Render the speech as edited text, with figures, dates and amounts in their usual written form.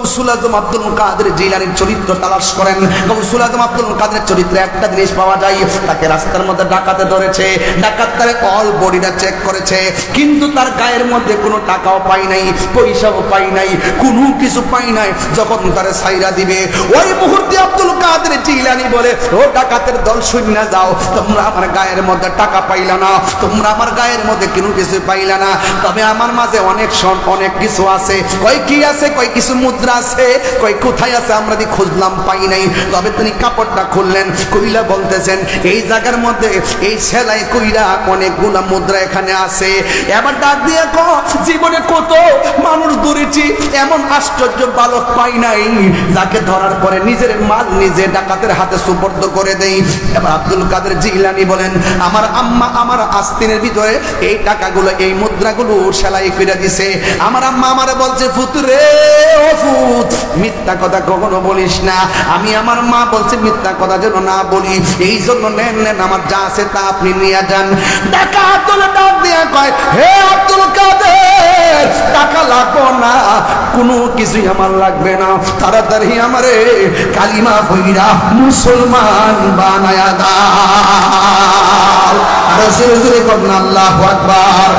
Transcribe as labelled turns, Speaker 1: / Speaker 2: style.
Speaker 1: গাউসুল আজম আব্দুল কাদের জিলানীর চরিত্র তালাশ করেন। গাউসুল আজম আব্দুল কাদের চরিত্রে একটা জিনিস পাওয়া যায়, তাকে রাস্তার মধ্যে ডাকাতে ধরেছে, ডাকাত তার অল বডিটা চেক করেছে, কিন্তু তার গায়ের মধ্যে কোনো টাকাও পাই নাই, পয়সাও পাই নাই, কোনো কিছু পাই নাই। যখন তারে ছাইরা দিবে ওই মুহূর্তে আব্দুল কাদের জিলানী বলে, ও ডাকাতের দল শূন্য যাও, তোমরা আমার গায়ের মধ্যে টাকা পাইলা না, তোমরা আমার গায়ের মধ্যে কোনো কিছু পাইলা না, তবে আমার মাঝে অনেক কিছু আছে। কই কি আছে? কই কিছু মুদ্রা আছে। কই কোথায় আছে? আমরা দি খুঁজলাম পাই নাই। তবে তিনি কাপড়টা খুললেন, কইলা বলতেছেন এই জায়গার মধ্যে এই সেলাই কইরা অনেকগুলা মুদ্রা এখানে আছে। এবার ডাক দিয়ে কো, জীবনে কত মানুষ ধরেছি, এমন আশ্চর্য বালক পাই নাই যাকে ধরার পরে নিজের মাল নিজে ডাকাতের হাতে সুপর্দ করে দেই। এবার আব্দুল কাদের জিলানী বলেন, আমার আম্মা আমার আস্তিনের ভিতরে এই টাকাগুলো, এই মুদ্রাগুলো সেলাই করে দিছে। আমার আম্মা আমারে বলছে, ফুতুরে ও ফুত, মিথ্যা কথা কখনো বলিস না। আমি আমার মা বলছে মিথ্যা কথা যেন না বলি, এই জন্য নেন নেন আমার যা আছে তা আপনি নিয়ে যান। ডাকাত দলে ডাক দিয়ে কয়, হে আব্দুল কাদের, টাকা লাগবো না, কোনো কিছুই আমার লাগবে না, তাড়াতাড়ি আমারে কালিমা কইরা মুসলমান বানায়া দাও। আর জোরে জোরে বলুন আল্লাহু আকবার।